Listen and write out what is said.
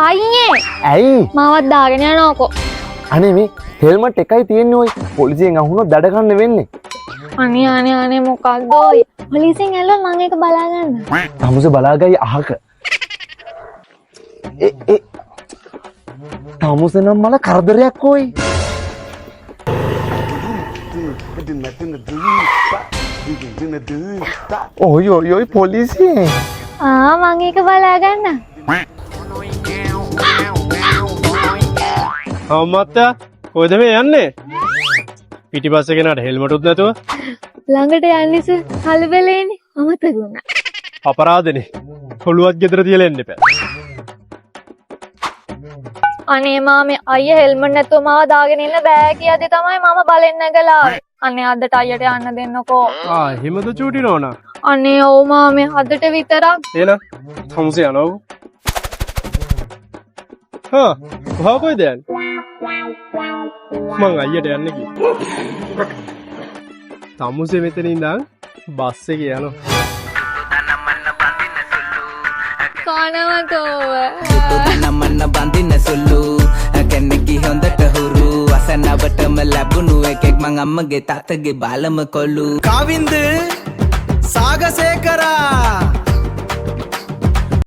අයියේ ඇයි මාවත් දාගෙන යනකො. අනේ මේ හෙල්මට් එකයි තියෙන්නේ ඔය පොලිසියෙන් අහුනොත් දඩ ගන්න වෙන්නේ. අනේ මොකක්ද ඔය? පොලිසියෙන් ඇල්ලුවොත් මම ඒක බලා ගන්න. තමුසේ බලාගයි අහක. ඒ තමුසේ නම් මල කරදරයක් කොයි. ඔය පොලිසියෙන්. මම ඒක බලා ගන්න. අම්මත්තා කොහෙද මේ යන්නේ? පිටිපස්සේ කෙනාට හෙල්මටුත් නැතුව ළඟට යන්නේ සර් කලබලේනේ අමතක වුණා. අපරාධනේ. ඔළුවත් ගෙදර තියලා එන්න එපා. අනේ මාමේ අයියා හෙල්මට් නැතුව මාව දාගෙන ඉන්න බෑ කියද්දි තමයි මම බලෙන් නැගලා ආවේ. අනේ අදට අයියට යන්න දෙන්නකෝ. එහෙමද චූටි නෝනා? අනේ ඔව් මාමේ අදට විතරක්. එහෙනම් තමුසේ යනවා. කොහා කොයිද යන්නේ? මං අයියට යන්න කිව්වා. තමුසේ මෙතන ඉඳන් බස් එකේ යනවා. කනවතෝව. නමන්න බඳින්න සුළු කෙනෙක්ගේ හොඳට හුරු අසනවටම ලැබුණු එකෙක් මං අම්මගේ තාත්තගේ බාලම කොල්ලු කවින්ද සාගසේකරා